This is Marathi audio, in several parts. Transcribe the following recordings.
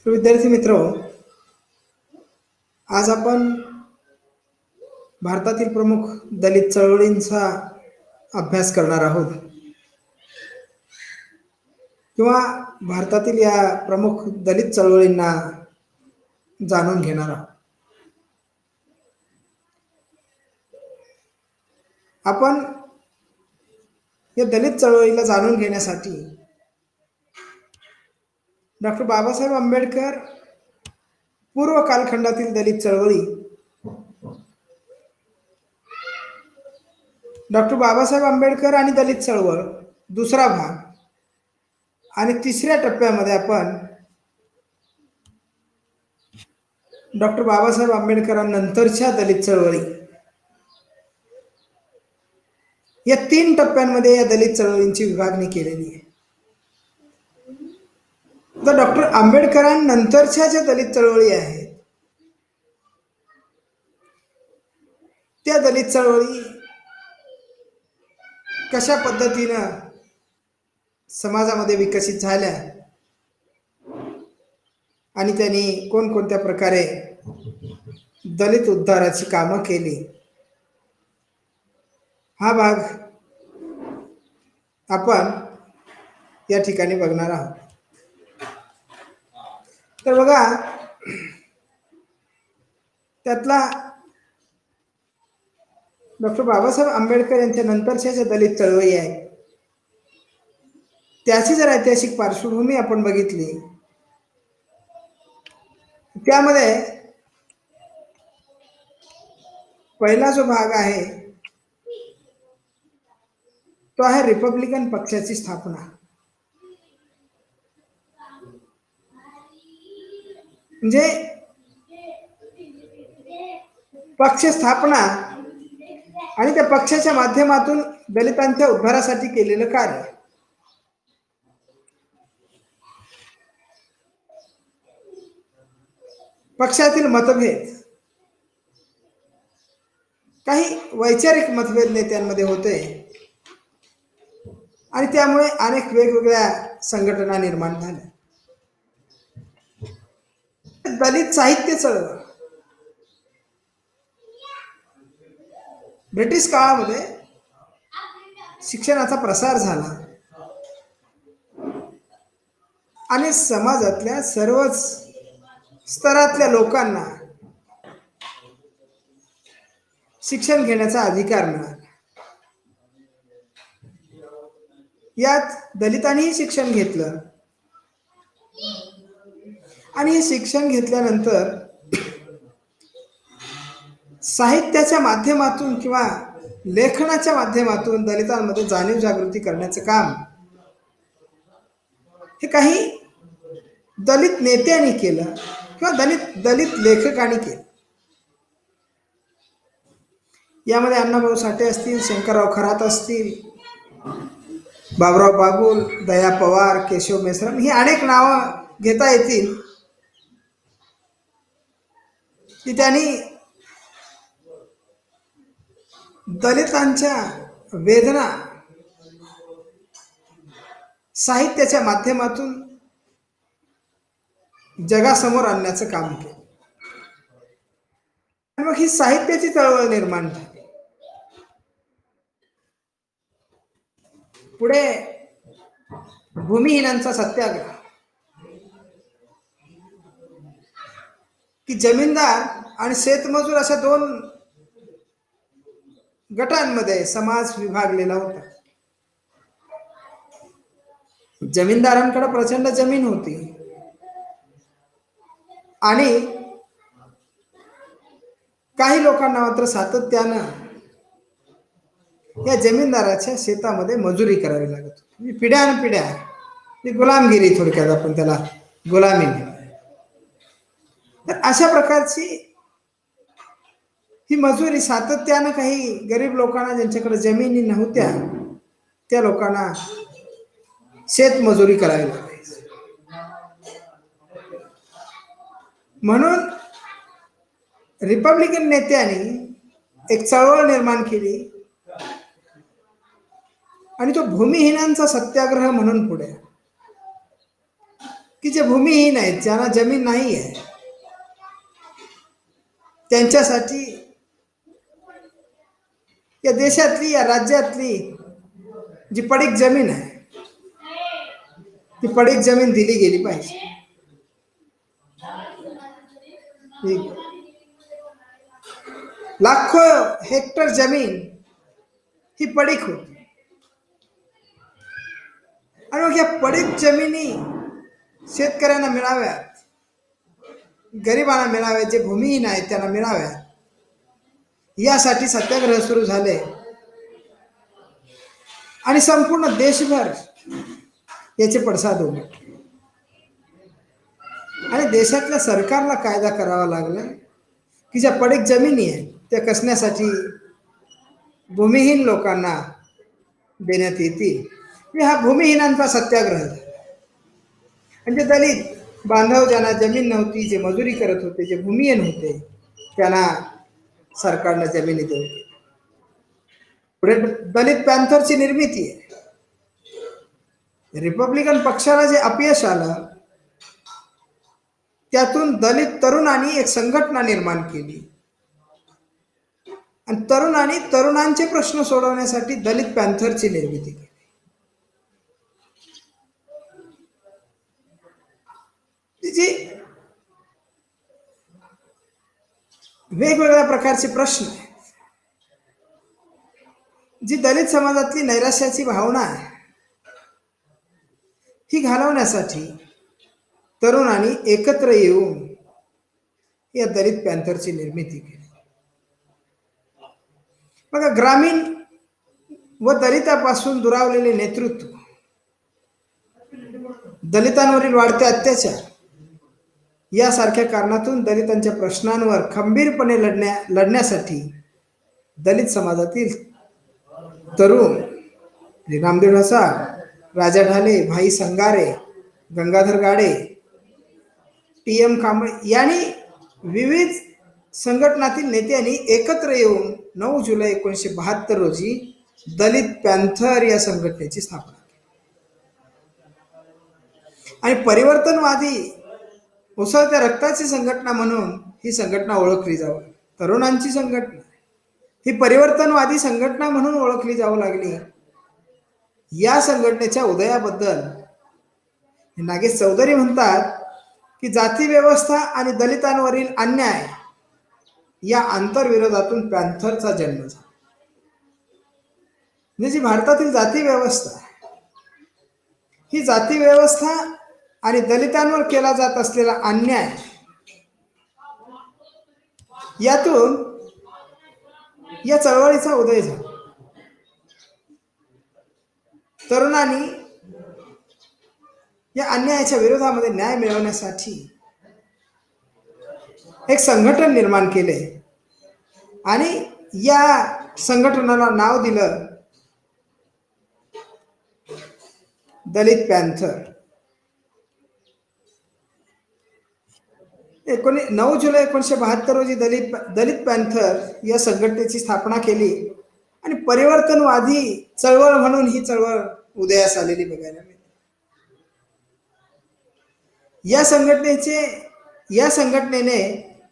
तर विद्यार्थी मित्र, आज आपण भारतातील प्रमुख दलित चळवळींचा अभ्यास करणार आहोत किंवा भारतातील या प्रमुख दलित चळवळींना जाणून घेणार आहोत. आपण या दलित चळवळीला जाणून घेण्यासाठी डॉक्टर बाबासाहेब आंबेडकर पूर्व कालखंडातील दलित चळवळी, डॉक्टर बाबासाहेब आंबेडकर आणि दलित चळवळ दुसरा भाग, आणि तिसऱ्या टप्प्यामध्ये आपण डॉक्टर बाबासाहेब आंबेडकरांनंतरच्या दलित चळवळी, या 3 टप्प्यांमध्ये या दलित चळवळींची विभागणी केलेली आहे. तर डॉक्टर आंबेडकरांनंतरच्या ज्या दलित चळवळी आहेत त्या दलित चळवळी कशा पद्धतीनं समाजामध्ये विकसित झाल्या आणि त्यांनी कोणकोणत्या प्रकारे दलित उद्धाराची कामं केली, हा भाग आपण या ठिकाणी बघणार आहोत. तर बघा, त्यातला डॉक्टर बाबासाहेब आंबेडकर यांच्या नंतरच्या ज्या दलित चळवळी आहेत त्याची जर ऐतिहासिक पार्श्वभूमी आपण बघितली, त्यामध्ये पहिला जो भाग आहे तो आहे रिपब्लिकन पक्षाची स्थापना. म्हणजे पक्ष स्थापना आणि त्या पक्षाच्या माध्यमातून दलितांच्या उद्धारासाठी केलेलं कार्य. पक्षातील मतभेद, काही वैचारिक मतभेद नेत्यांमध्ये होते आणि त्यामुळे अनेक वेगवेगळ्या संघटना निर्माण झाल्या. दलित साहित्य चळवळ ब्रिटिश काळामध्ये शिक्षणाचा प्रसार झाला आणि समाजातल्या सर्वच स्तरातल्या लोकांना शिक्षण घेण्याचा अधिकार मिळाला. यात दलितांनीही शिक्षण घेतलं आणि हे शिक्षण घेतल्यानंतर साहित्याच्या माध्यमातून किंवा लेखनाच्या माध्यमातून दलितांमध्ये जाणीव जागृती करण्याचं काम हे काही दलित नेत्यांनी केलं किंवा दलित लेखकांनी केलं. यामध्ये अण्णाभाऊ साठे असतील, शंकरराव खरात असतील, बाबुराव बागुल, दया पवार, केशव मेश्राम, ही अनेक नावं घेता येतील की त्यांनी दलितांच्या वेदना साहित्याच्या माध्यमातून जगासमोर आणण्याचं काम केलं. आणि मग ही साहित्याची चळवळ निर्माण झाली. पुढे भूमिहीनांचा सत्याग्रह, की जमीनदार आणि शेतमजूर अशा 2 गटांमध्ये समाज विभागलेला होता. जमीनदारांकडे प्रचंड जमीन होती आणि काही लोकांना मात्र सातत्यानं या जमीनदाराच्या शेतामध्ये मजुरी करावी लागत होती. पिढ्यानपिढ्या ही गुलामगिरी, थोडक्यात आपण त्याला गुलामी म्हणू. तर अशा प्रकारची ही मजुरी सातत्यानं काही गरीब लोकांना, ज्यांच्याकडे जमिनी नव्हत्या, त्या लोकांना शेतमजुरी करावी लागायची. म्हणून रिपब्लिकन नेत्यांनी एक चळवळ निर्माण केली आणि तो भूमिहीनांचा सत्याग्रह म्हणून पुढे. की जे भूमिहीन आहेत, ज्यांना जमीन नाही आहे, त्यांच्यासाठी या देशातली, या राज्यातली जी पडीक जमीन आहे, ती पडीक जमीन दिली गेली पाहिजे. लाखो हेक्टर जमीन ही पडीक होती, आणि मग या पडीक जमिनी शेतकऱ्यांना मिळाव्यात, गरिबांना मिळाव्यात, जे भूमिहीन आहेत त्यांना मिळाव्यात, यासाठी सत्याग्रह सुरू झाले. आणि संपूर्ण देशभर याचे पडसाद उमटले. आणि देशातल्या सरकारला कायदा करावा लागला की ज्या पडीक जमिनी आहेत त्या कसण्यासाठी भूमिहीन लोकांना देण्यात येतील. हा भूमिहीनांचा सत्याग्रह झाला. म्हणजे दलित बांधव, ज्यांना जमीन नव्हती, जे मजुरी करत होते, जे भूमिहीन होते, त्यांना सरकारनं जमिनी देऊ केली. पुढे दलित पॅन्थरची निर्मिती आहे. रिपब्लिकन पक्षाला जे अपयश आलं, त्यातून दलित तरुणांनी एक संघटना निर्माण केली आणि तरुणांनी तरुणांचे प्रश्न सोडवण्यासाठी दलित पॅन्थरची निर्मिती केली. जी वेगवेगळ्या प्रकारचे प्रश्न आहेत, जी दलित समाजातली नैराश्याची भावना आहे, ही घालवण्यासाठी तरुणांनी एकत्र येऊन या दलित पॅन्थरची निर्मिती केली. बघा, ग्रामीण व दलितापासून दुरावलेले नेतृत्व, दलितांवरील वाढते अत्याचार यासारख्या कारणातून दलितांच्या प्रश्नांवर खंबीरपणे लढण्यासाठी दलित समाजातील तरुण नामदेव ढसाळ, राजा ढाले, भाई संगारे, गंगाधर गाडे, टी.एम. कांबळे यांनी विविध संघटनातील नेत्यांनी एकत्र येऊन 9 जुलै 1972 रोजी दलित पॅन्थर या संघटनेची स्थापना केली. आणि परिवर्तनवादी उसळत्या रक्ताची संघटना म्हणून ही संघटना ओळखली जाऊ, तरुणांची संघटना ही परिवर्तनवादी संघटना म्हणून ओळखली जाऊ लागली. या संघटनेच्या उदयाबद्दल नागेश चौधरी म्हणतात की जाती व्यवस्था आणि दलितांवरील अन्याय या आंतरविरोधातून पॅन्थरचा जन्म झाला. म्हणजे जी भारतातील जाती व्यवस्था, ही जाती व्यवस्था आणि दलितांवर केला जात असलेला अन्याय, यातून या चळवळीचा उदय झाला. तरुणांनी या अन्यायाच्या विरोधामध्ये न्याय मिळवण्यासाठी एक संघटन निर्माण केले आणि या संघटनाला नाव दिलं दलित पॅन्थर. 9 जुलै 1972 रोजी दलित पॅन्थर या संघटनेची स्थापना केली आणि परिवर्तनवादी चळवळ म्हणून ही चळवळ उदयास आलेली बघायला मिळते. या संघटनेने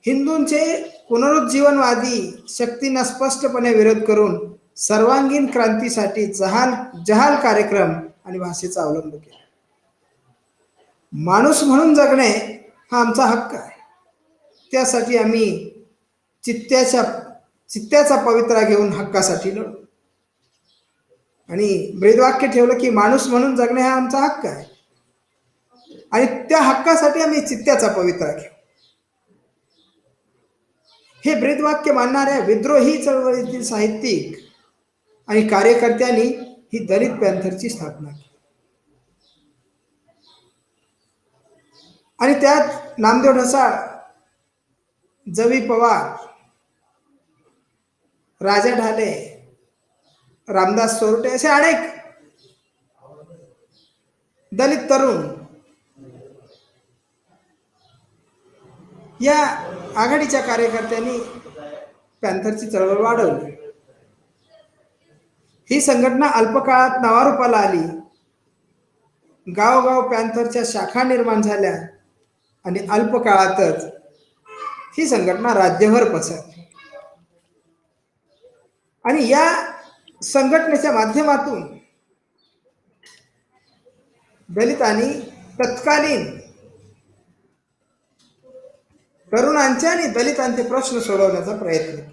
हिंदूंचे पुनरुज्जीवनवादी शक्तींना स्पष्टपणे विरोध करून सर्वांगीण क्रांतीसाठी जहाल कार्यक्रम आणि भाषेचा अवलंब केला. माणूस म्हणून जगणे हा आमचा हक्क आहे. त्यासाठी आम्ही चित्त्याचा पवित्रा घेऊन हक्कासाठी लढू. आणि ब्रीदवाक्य ठेवलं की माणूस म्हणून जगणे हा आमचा हक्क आहे आणि त्या हक्कासाठी आम्ही चित्त्याचा पवित्रा घेऊ. हे ब्रीदवाक्य मानणाऱ्या विद्रोही चळवळीतील साहित्यिक आणि कार्यकर्त्यांनी ही दलित पॅन्थरची स्थापना केली. आणि त्यात नामदेव ढसाळ, जवी पवार, राजा ढाले, रामदास सोरटे असे अनेक दलित तरुण या आघाडीच्या कार्यकर्त्यांनी पॅन्थरची चळवळ वाढवली. ही संघटना अल्पकाळात नावारूपाला आली गावोगाव पॅन्थरच्या शाखा निर्माण झाल्या आणि अल्प काळातच ही संघटना राज्यभर पसरली. आणि या संघटनेच्या माध्यमातून दलितांनी तत्कालीन तरुणांचे आणि दलितांचे प्रश्न सोडवण्याचा प्रयत्न केला.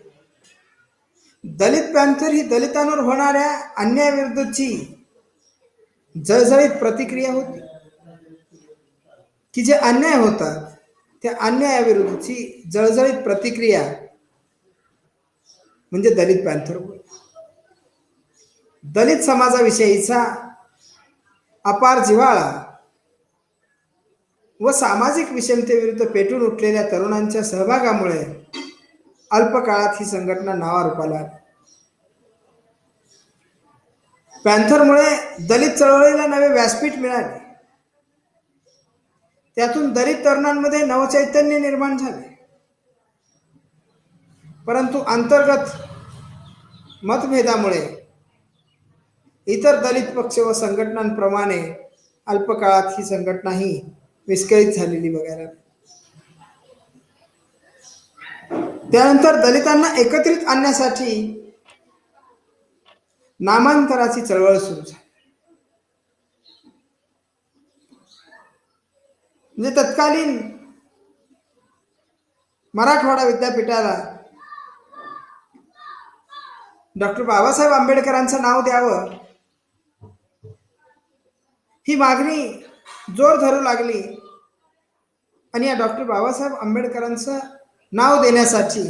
दलित पॅन्थर ही दलितांवर होणाऱ्या अन्यायाविरुद्धची जळजळीत प्रतिक्रिया होती, की जे अन्याय होतात त्या अन्यायाविरुद्धची जळजळीत प्रतिक्रिया म्हणजे दलित पॅन्थर. दलित समाजाविषयीचा अपार जिव्हाळा व सामाजिक विषमतेविरुद्ध पेटून उठलेल्या तरुणांच्या सहभागामुळे अल्प काळात ही संघटना नावारूपाला आली. पॅन्थरमुळे दलित चळवळीला नवे व्यासपीठ मिळाले. त्यातून दलित तरुणांमध्ये नवचैतन्य निर्माण झाले. परंतु अंतर्गत मतभेदामुळे इतर दलित पक्ष व संघटनांप्रमाणे अल्प काळात ही संघटनाही विस्कळीत झालेली बघायला. त्यानंतर दलितांना एकत्रित आणण्यासाठी नामांतराची चळवळ सुरू झाली. म्हणजे तत्कालीन मराठवाडा विद्यापीठाला डॉक्टर बाबासाहेब आंबेडकरांचं नाव द्यावं ही मागणी जोर धरू लागली. आणि या डॉक्टर बाबासाहेब आंबेडकरांचं नाव देण्यासाठी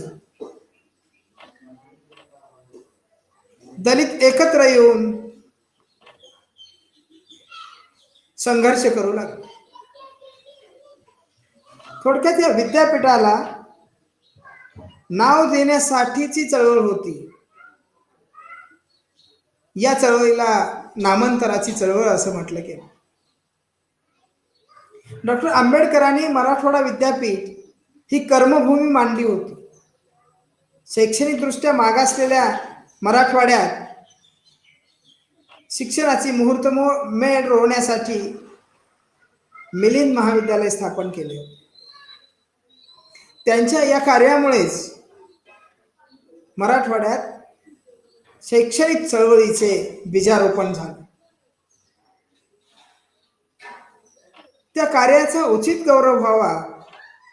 दलित एकत्र येऊन संघर्ष करू लागले. थोडक्यात या विद्यापीठाला नाव देण्यासाठीची चळवळ होती. या चळवळीला नामांतराची चळवळ असं म्हटलं गेलं. डॉक्टर आंबेडकरांनी मराठवाडा विद्यापीठ ही कर्मभूमी मानली होती. शैक्षणिकदृष्ट्या मागासलेल्या मराठवाड्यात शिक्षणाची मुहूर्तमेढ रोवण्यासाठी मिलिंद महाविद्यालय स्थापन केले. त्यांच्या या कार्यामुळेच मराठवाड्यात शैक्षणिक चळवळीचे बीजारोपण झाले. त्या कार्याचा उचित गौरव व्हावा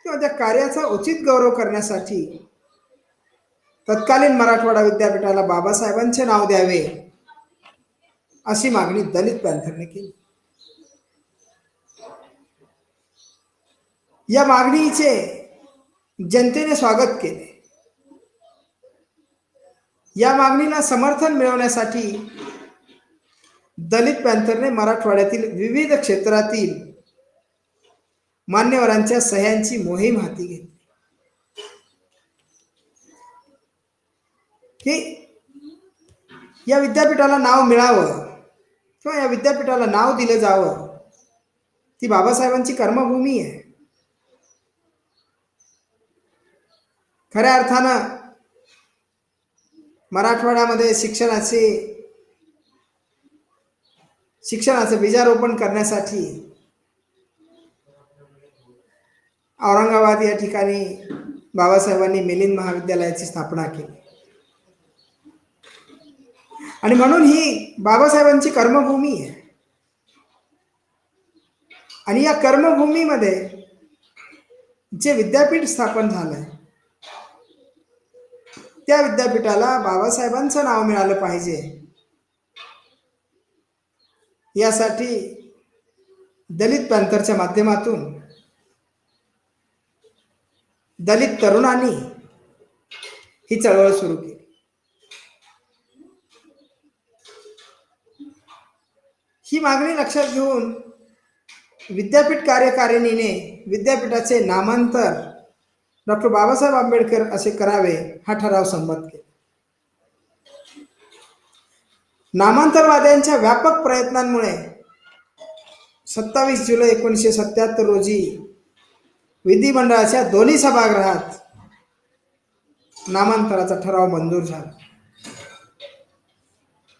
किंवा त्या कार्याचा उचित गौरव करण्यासाठी तत्कालीन मराठवाडा विद्यापीठाला बाबासाहेबांचे नाव द्यावे अशी मागणी दलित पॅन्थरने केली. या मागणीचे जनतेने स्वागत केले. या मागणीला समर्थन मिळवण्यासाठी दलित पॅन्थरने मराठवाड्यातील विविध क्षेत्रातील मान्यवरांच्या सह्यांची मोहीम हाती घेतली. की या विद्यापीठाला नाव मिळावं किंवा या विद्यापीठाला नाव दिलं जावं. ती बाबासाहेबांची कर्मभूमी आहे. खऱ्या अर्थानं मराठवाड्यामध्ये शिक्षणाचं बीजारोपण करण्यासाठी औरंगाबाद या ठिकाणी बाबासाहेबांनी मिलिंद महाविद्यालयाची स्थापना केली. आणि म्हणून ही बाबासाहेबांची कर्मभूमी आहे. आणि या कर्मभूमीमध्ये जे विद्यापीठ स्थापन झालंय त्या विद्यापीठाला बाबासाहेबांचं नाव मिळालं पाहिजे यासाठी दलित पॅन्थरच्या माध्यमातून दलित तरुणांनी ही चळवळ सुरू केली. ही मागणी लक्षात घेऊन विद्यापीठ कार्यकारिणीने विद्यापीठाचे नामांतर डॉक्टर बाबासाहेब आंबेडकर असे करावे हा ठराव संमत केला. नामांतरवाद्यांच्या व्यापक प्रयत्नांमुळे 27 जुलै 1977 रोजी विधिमंडळाच्या दोन्ही सभागृहात नामांतराचा ठराव मंजूर झाला.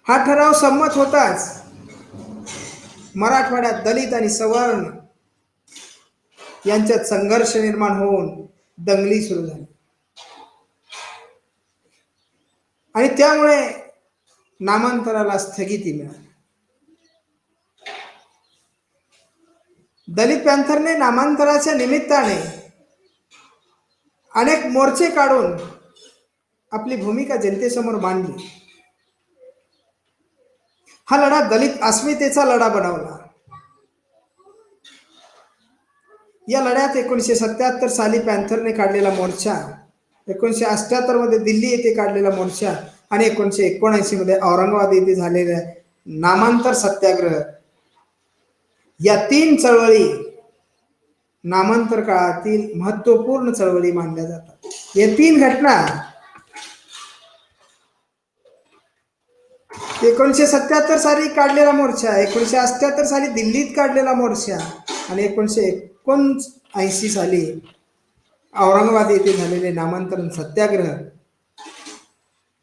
हा ठराव संमत होताच मराठवाड्यात दलित आणि सवर्ण यांच्यात संघर्ष निर्माण होऊन दंगली सुरू झाली आणि त्यामुळे नामांतराला स्थगिती मिळाली. दलित पॅंथरने नामांतराच्या निमित्ताने अनेक मोर्चे काढून आपली भूमिका जनतेसमोर मांडली. हा लढा दलित अस्मितेचा लढा बनवला. या लढ्यात 1977 साली पॅंथरने काढलेला मोर्चा, 1978 मध्ये दिल्ली येथे काढलेला मोर्चा आणि 1979 मध्ये औरंगाबाद येथे झालेला नामांतर सत्याग्रह, या 3 चळवळी नामांतर काळातील महत्वपूर्ण चळवळी मानल्या जातात. या 3 घटना 1977 साली काढलेला मोर्चा, 1978 साली दिल्लीत काढलेला मोर्चा आणि 1979 साली औरंगाबाद येथे झालेले नामांतरण सत्याग्रह,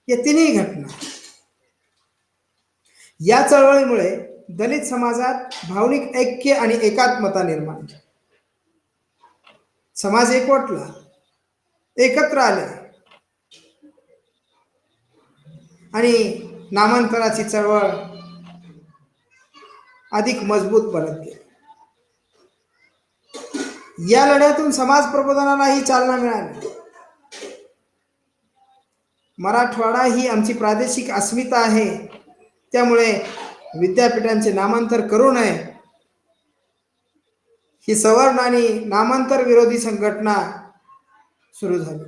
या 3ही घटना, या चळवळीमुळे दलित समाजात भावनिक ऐक्य आणि एकात्मता निर्माण झाली. समाज एकवटला, एकत्र आले आणि नामांतराची चळवळ अधिक मजबूत बनत गेली. या लढ्यातून समाज प्रबोधनालाही चालना मिळाली. मराठवाडा ही आमची प्रादेशिक अस्मिता आहे, त्यामुळे विद्यापीठांचे नामांतर करू नये, ही सवर्ण आणि नामांतर विरोधी संघटना सुरू झाली.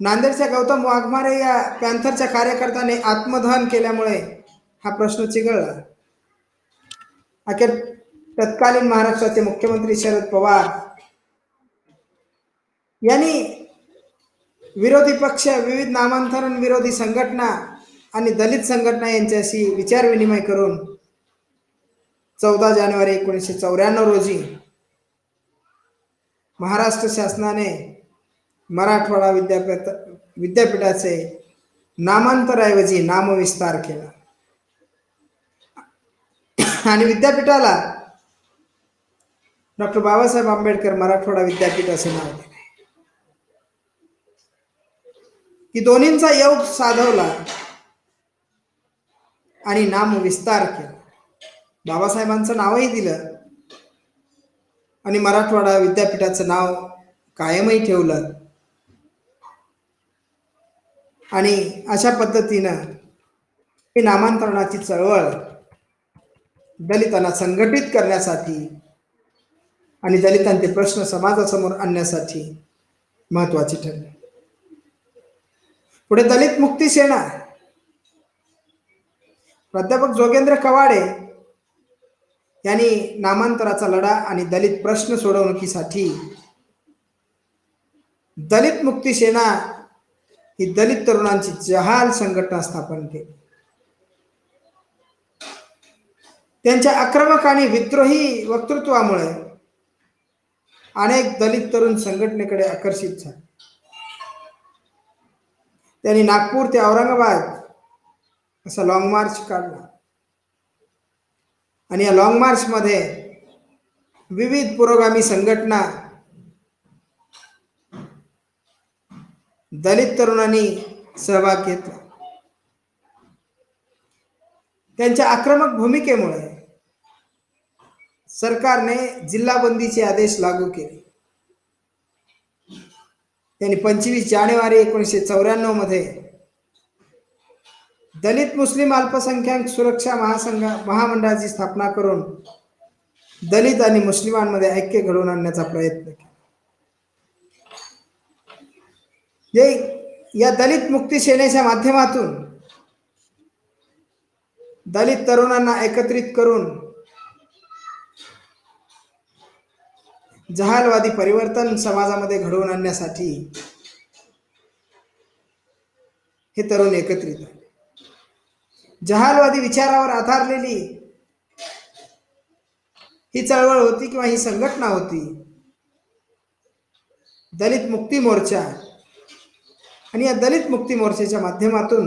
नांदेडच्या गौतम वाघमारे या पॅंथरच्या कार्यकर्त्याने आत्मदहन केल्यामुळे हा प्रश्न चिघळला. अखेर तत्कालीन महाराष्ट्राचे मुख्यमंत्री शरद पवार यांनी विरोधी पक्ष, विविध नामांतरण विरोधी संघटना आणि दलित संघटना यांच्याशी विचारविनिमय करून 14 जानेवारी 1994 रोजी महाराष्ट्र शासनाने मराठवाडा विद्यापीठाचे नामांतराऐवजी नामविस्तार केला आणि विद्यापीठाला डॉक्टर बाबासाहेब आंबेडकर मराठवाडा विद्यापीठ असे नाव दिले. की दोन्हींचा योग साधवला आणि नामविस्तार केला. बाबासाहेबांचं नावही दिलं आणि मराठवाडा विद्यापीठाचं नाव कायमही ठेवलं आणि अशा पद्धतीनं ही नामांतरणाची चळवळ दलितांना संघटित करण्यासाठी आणि दलितांचे प्रश्न समाजासमोर आणण्यासाठी महत्वाची ठरली. पुढे दलित मुक्ती सेना, प्राध्यापक जोगेंद्र कवाडे यांनी नामांतराचा लढा आणि दलित प्रश्न सोडवणुकीसाठी दलित मुक्ती सेना ही दलित तरुणांची जहाल संघटना स्थापन केली. त्यांच्या आक्रमक आणि विद्रोही वक्तृत्वामुळे अनेक दलित तरुण संघटनेकडे आकर्षित झाले. त्यांनी नागपूर ते औरंगाबाद असा लॉंग मार्च काढला आणि या लॉंग मार्च मध्ये विविध पुरोगामी संघटना, दलित तरुणांनी सहभाग घेतला. त्यांच्या आक्रमक भूमिकेमुळे सरकारने जिल्हाबंदीचे आदेश लागू केले. त्यांनी 25 जानेवारी 1994 मध्ये दलित मुस्लिम अल्पसंख्याक सुरक्षा महामंडळाची स्थापना करून दलित आणि मुस्लिमांमध्ये ऐक्य घडवून आणण्याचा प्रयत्न केला. या दलित मुक्ती सेनेच्या माध्यमातून दलित तरुणांना एकत्रित करून जहालवादी परिवर्तन समाजामध्ये घडवून आणण्यासाठी हे तरुण एकत्रित आले. जहालवादी विचारावर आधारलेली ही चळवळ होती किंवा ही संघटना होती दलित मुक्ती मोर्चा. आणि या दलित मुक्ती मोर्चाच्या माध्यमातून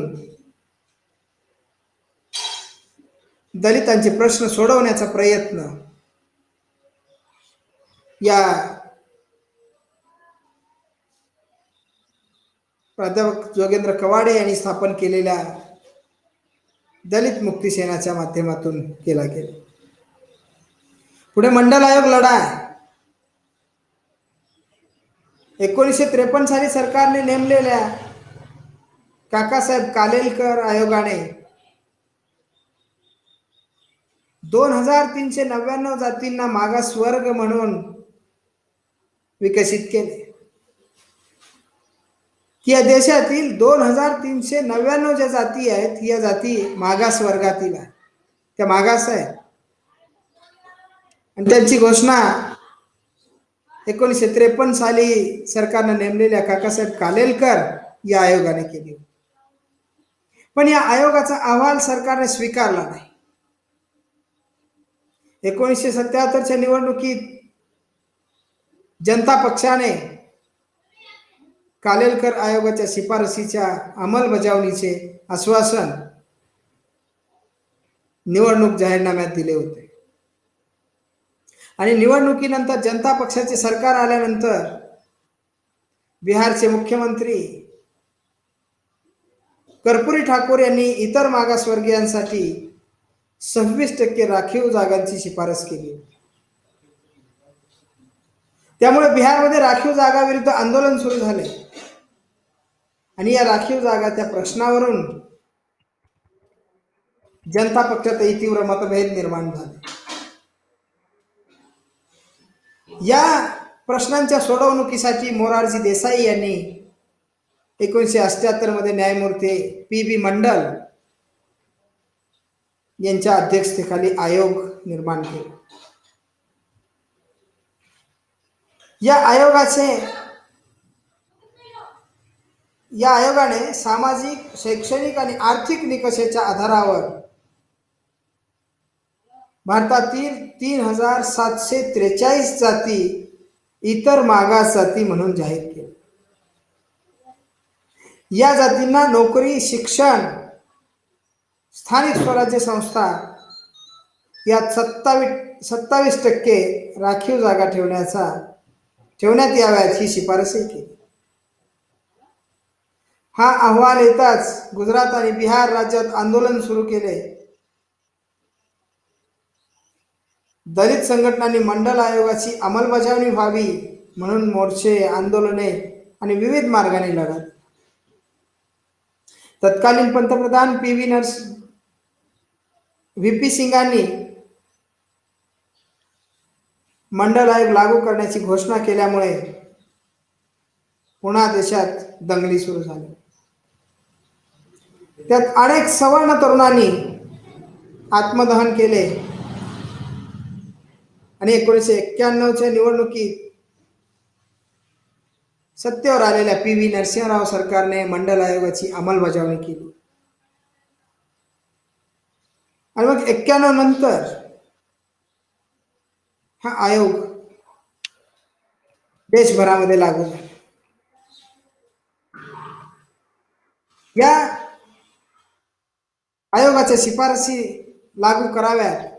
दलितांचे प्रश्न सोडवण्याचा प्रयत्न या प्राध्यापक जोगेंद्र कवाडे यांनी स्थापन केलेल्या दलित मुक्ती सेनाच्या माध्यमातून केला गेला. पुढे मंडल आयोग लढा आहे. 1953 साली सरकारने नेमलेल्या काकासाहेब कालेलकर आयोगाने 2399 जातींना मागासवर्ग म्हणून विकसित केले की या देशातील 2399 ज्या जाती आहेत या जाती मागासवर्गातील आहेत, त्या मागास आहेत. आणि त्यांची घोषणा 1953 साली सरकारने नेमलेल्या काकासाहेब कालेलकर या आयोगाने केली. पण या आयोगाचा अहवाल सरकारने स्वीकारला नाही. 1977च्या निवडणुकीत जनता पक्षाने कालेलकर आयोगाच्या शिफारसीच्या अंमलबजावणीचे आश्वासन निवडणूक जाहीरनाम्यात दिले होते. आणि निवडणुकीनंतर जनता पक्षाचे सरकार आल्यानंतर बिहारचे मुख्यमंत्री कर्पूरी ठाकूर यांनी इतर मागासवर्गीयांसाठी 26% राखीव जागांची शिफारस केली. त्यामुळे बिहारमध्ये राखीव जागाविरुद्ध आंदोलन सुरू झाले आणि या राखीव जागाच्या प्रश्नावरून जनता पक्षातही तीव्र मतभेद निर्माण झाले. या प्रश्नांच्या सोडवणुकीसाठी मोरारजी देसाई यांनी 1978 मध्ये न्यायमूर्ती PB मंडल यांच्या अध्यक्षतेखाली आयोग निर्माण केला. या आयोगाने सामाजिक, शैक्षणिक आणि आर्थिक निकषाच्या आधारावर भारतातील 3743 जाती इतर मागास जाती म्हणून जाहीर केल्या. या जातींना नोकरी, शिक्षण, स्थानिक स्वराज्य संस्था यात 27% राखीव जागा ठेवण्यात याव्यात ही शिफारसही केली. हा अहवाल येताच गुजरात आणि बिहार राज्यात आंदोलन सुरू केले. दलित संघटनांनी मंडल आयोगाची अंमलबजावणी व्हावी म्हणून मोर्चे, आंदोलने आणि विविध मार्गाने लढत. तत्कालीन पंतप्रधान VP सिंगांनी मंडल आयोग लागू करण्याची घोषणा केल्यामुळे पुन्हा देशात दंगली सुरू झाल्या. त्यात अनेक सवर्ण तरुणांनी आत्मदहन केले आणि 1991च्या निवडणुकीत सत्तेवर आलेल्या PV नरसिंहराव सरकारने मंडल आयोगाची अंमलबजावणी केली. आणि मग 91 नंतर हा आयोग देशभरामध्ये लागू झाला. या आयोगाच्या शिफारसी लागू कराव्यात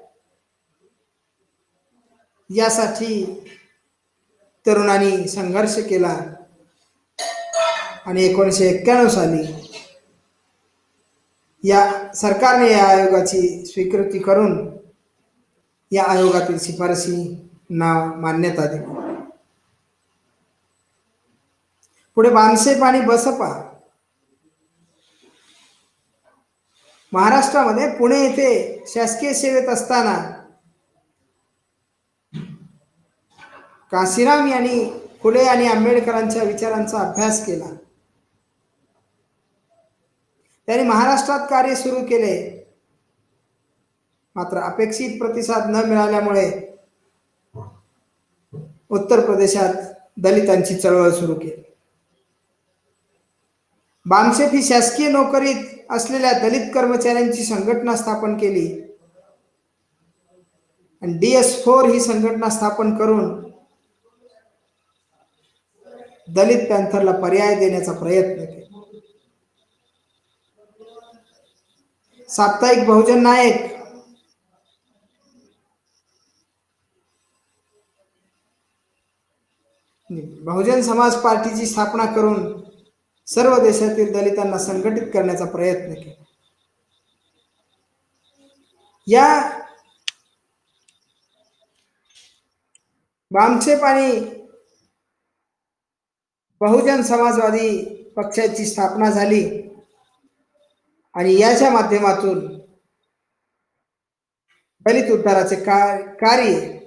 यासाठी तरुणांनी संघर्ष केला आणि 1991 साली या सरकारने या आयोगाची स्वीकृती करून या आयोगातील शिफारसींना मान्यता दिली. पुढे बानसेप आणि बसपा महाराष्ट्रामध्ये पुणे येथे शासकीय सेवेत असताना काशीराम यांनी फुले आणि आंबेडकरांच्या विचारांचा अभ्यास केला. त्यांनी महाराष्ट्रात कार्य सुरू केले, मात्र अपेक्षित प्रतिसाद न मिळाल्यामुळे उत्तर प्रदेशात दलितांची चळवळ सुरू केली. बामसेप ही शासकीय नोकरीत असलेल्या दलित कर्मचाऱ्यांची संघटना स्थापन केली आणि DS4 ही संघटना स्थापन करून दलित पॅंथरला पर्याय देण्याचा प्रयत्न केला. साप्ताहिक बहुजन नायक बहुजन समाज पार्टीची स्थापना करून सर्व देशातील दलितांना संघटित करण्याचा प्रयत्न केला. या बामसेप आणि बहुजन समाजवादी पक्षाची स्थापना झाली आणि याच्या माध्यमातून दलित उद्धाराचे कार्य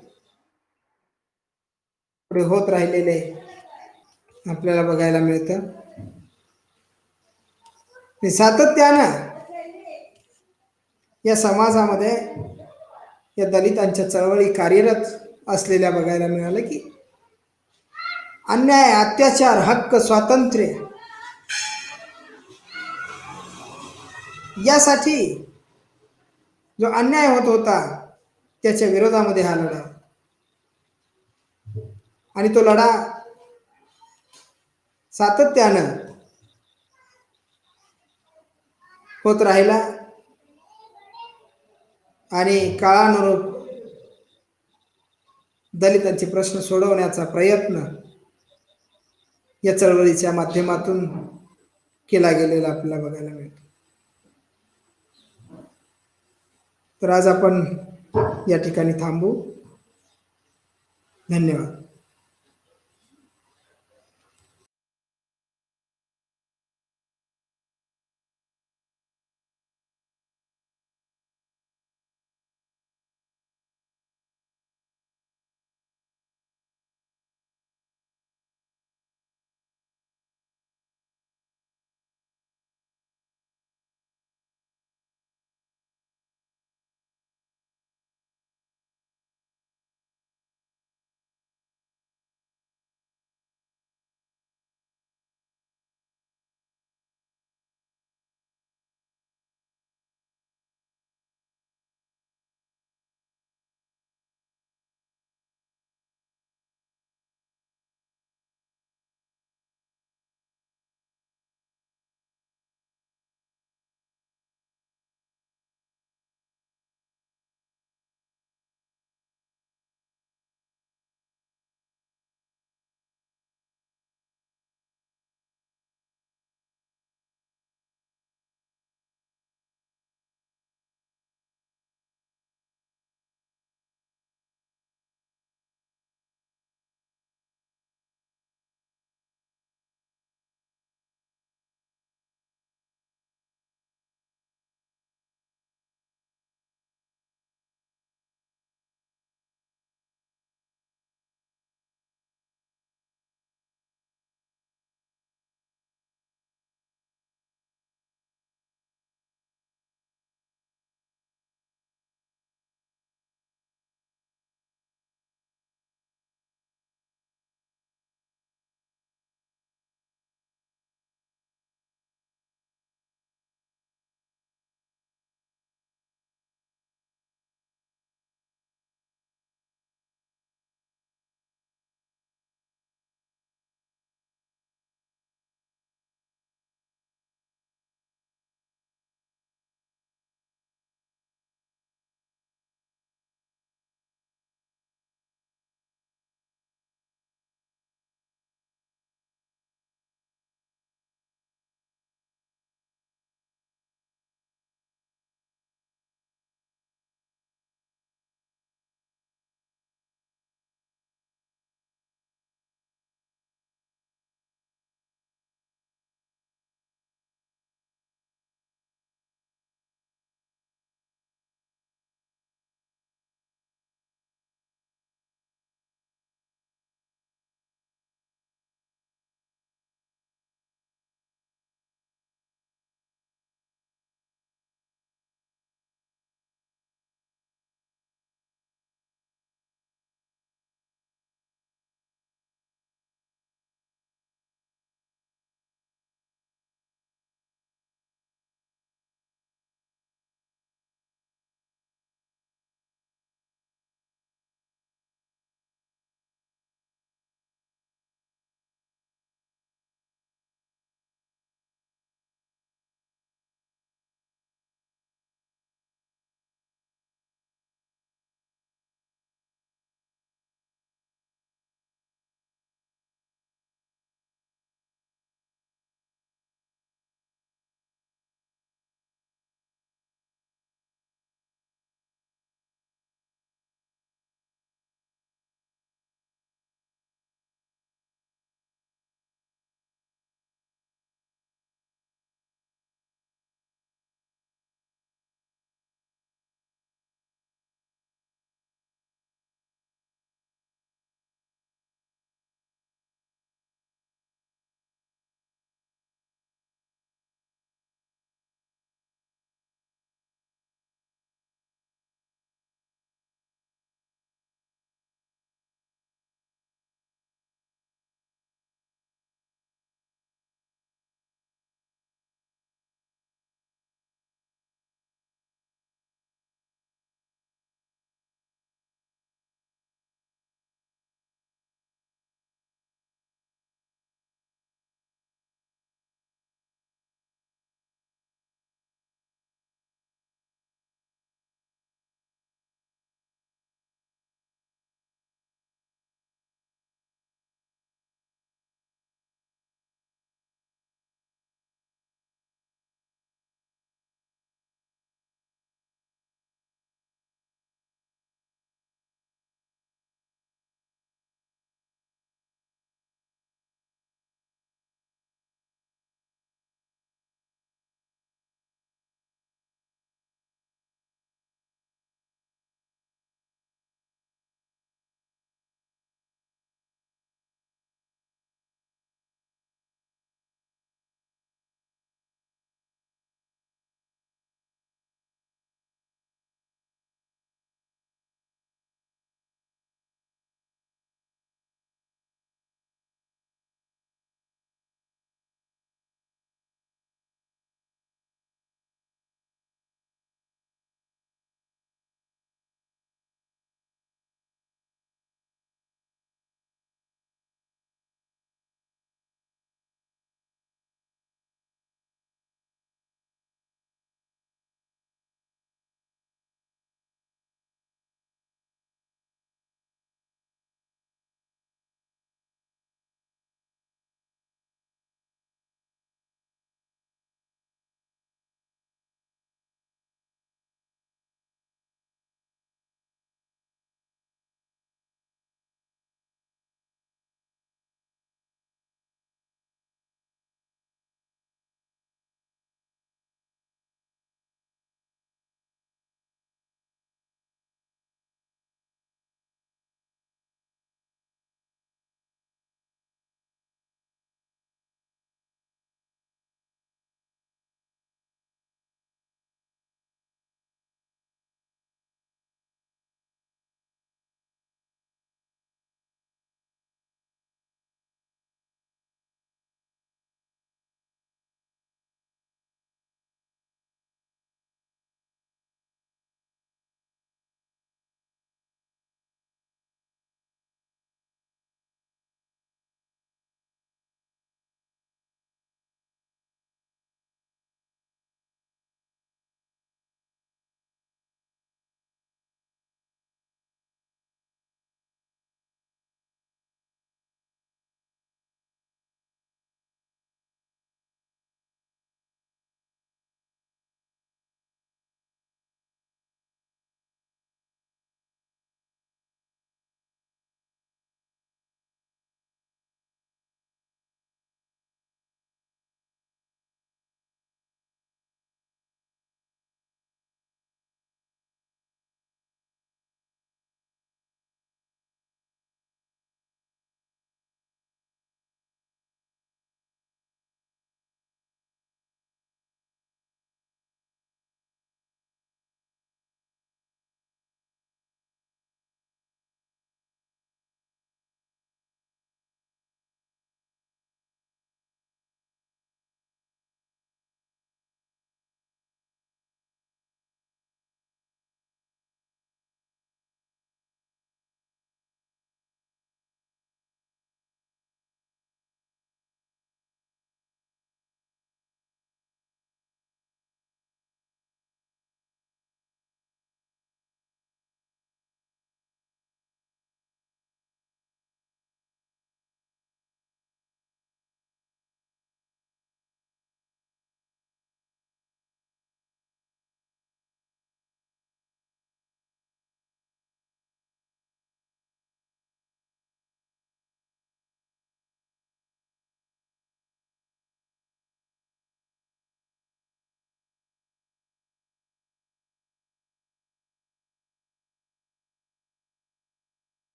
पुढे होत राहिलेले आपल्याला बघायला मिळतं. सातत्यानं या समाजामध्ये या दलितांच्या चळवळी कार्यरत असलेल्या बघायला मिळालं की अन्याय, अत्याचार, हक्क, स्वातंत्र्य यासाठी जो अन्याय होत होता त्याच्या विरोधामध्ये हा लढा आणि तो लढा सातत्यानं होत राहिला आणि काळानुरूप दलितांचे प्रश्न सोडवण्याचा प्रयत्न या चळवळीच्या माध्यमातून केला गेलेला आपल्याला बघायला मिळतो. तर आज आपण या ठिकाणी थांबू. धन्यवाद.